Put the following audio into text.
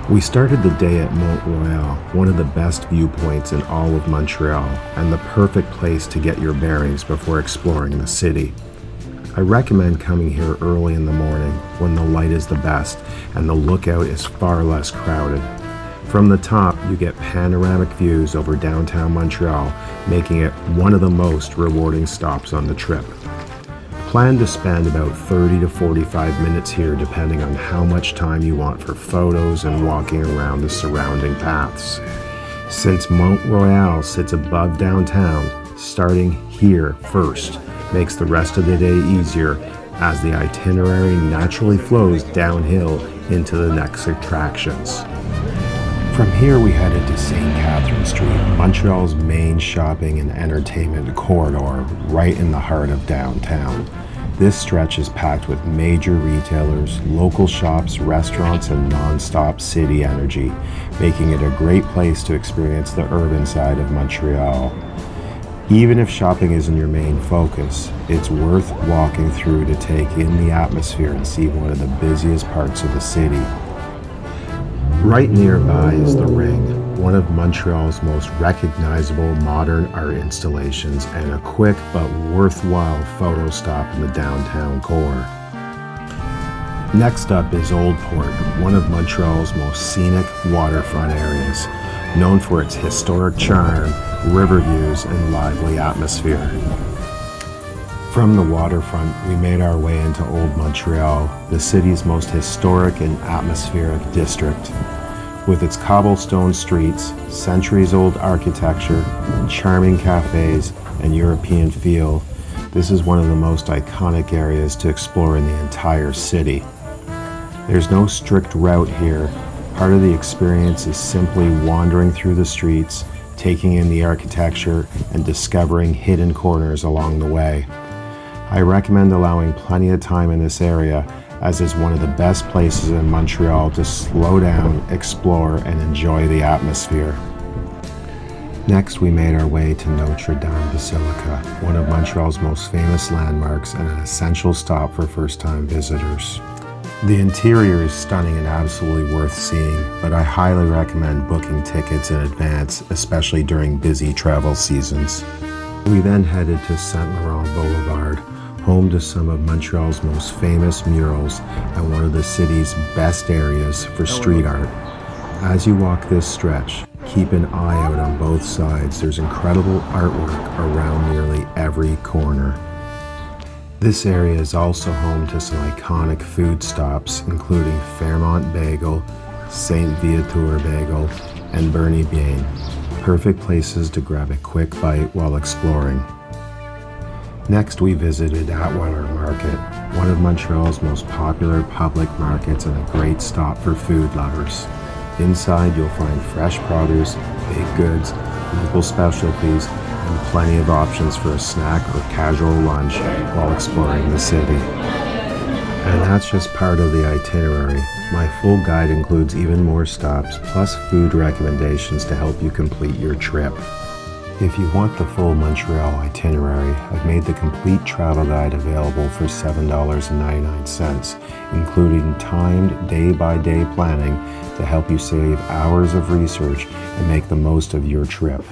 We started the day at Mont Royal, one of the best viewpoints in all of Montreal, and the perfect place to get your bearings before exploring the city. I recommend coming here early in the morning when the light is the best and the lookout is far less crowded. From the top, you get panoramic views over downtown Montreal, making it one of the most rewarding stops on the trip. Plan to spend about 30 to 45 minutes here depending on how much time you want for photos and walking around the surrounding paths. Since Mont Royal sits above downtown, starting here first makes the rest of the day easier as the itinerary naturally flows downhill into the next attractions. From here we headed to St. Catherine Street, Montreal's main shopping and entertainment corridor, right in the heart of downtown. This stretch is packed with major retailers, local shops, restaurants, and non-stop city energy, making it a great place to experience the urban side of Montreal. Even if shopping isn't your main focus, it's worth walking through to take in the atmosphere and see one of the busiest parts of the city. Right nearby is the Ring, one of Montreal's most recognizable modern art installations and a quick but worthwhile photo stop in the downtown core. Next up is Old Port, one of Montreal's most scenic waterfront areas, known for its historic charm, river views, and lively atmosphere. From the waterfront, we made our way into Old Montreal, the city's most historic and atmospheric district. With its cobblestone streets, centuries-old architecture, charming cafes, and European feel, this is one of the most iconic areas to explore in the entire city. There's no strict route here. Part of the experience is simply wandering through the streets, taking in the architecture, and discovering hidden corners along the way. I recommend allowing plenty of time in this area, as it's one of the best places in Montreal to slow down, explore, and enjoy the atmosphere. Next, we made our way to Notre Basilica, one of Montreal's most famous landmarks and an essential stop for first-time visitors. The interior is stunning and absolutely worth seeing, but I highly recommend booking tickets in advance, especially during busy travel seasons. We then headed to St. Laurent Boulevard, home to some of Montreal's most famous murals and one of the city's best areas for street art. As you walk this stretch, keep an eye out on both sides. There's incredible artwork around nearly every corner. This area is also home to some iconic food stops, including Fairmont Bagel, Saint Viateur Bagel, and Bernie Bien, perfect places to grab a quick bite while exploring. Next, we visited Atwater Market, one of Montreal's most popular public markets and a great stop for food lovers. Inside, you'll find fresh produce, baked goods, local specialties, and plenty of options for a snack or casual lunch while exploring the city. And that's just part of the itinerary. My full guide includes even more stops, plus food recommendations to help you complete your trip. If you want the full Montreal itinerary, I've made the complete travel guide available for $7.99, including timed day-by-day planning to help you save hours of research and make the most of your trip.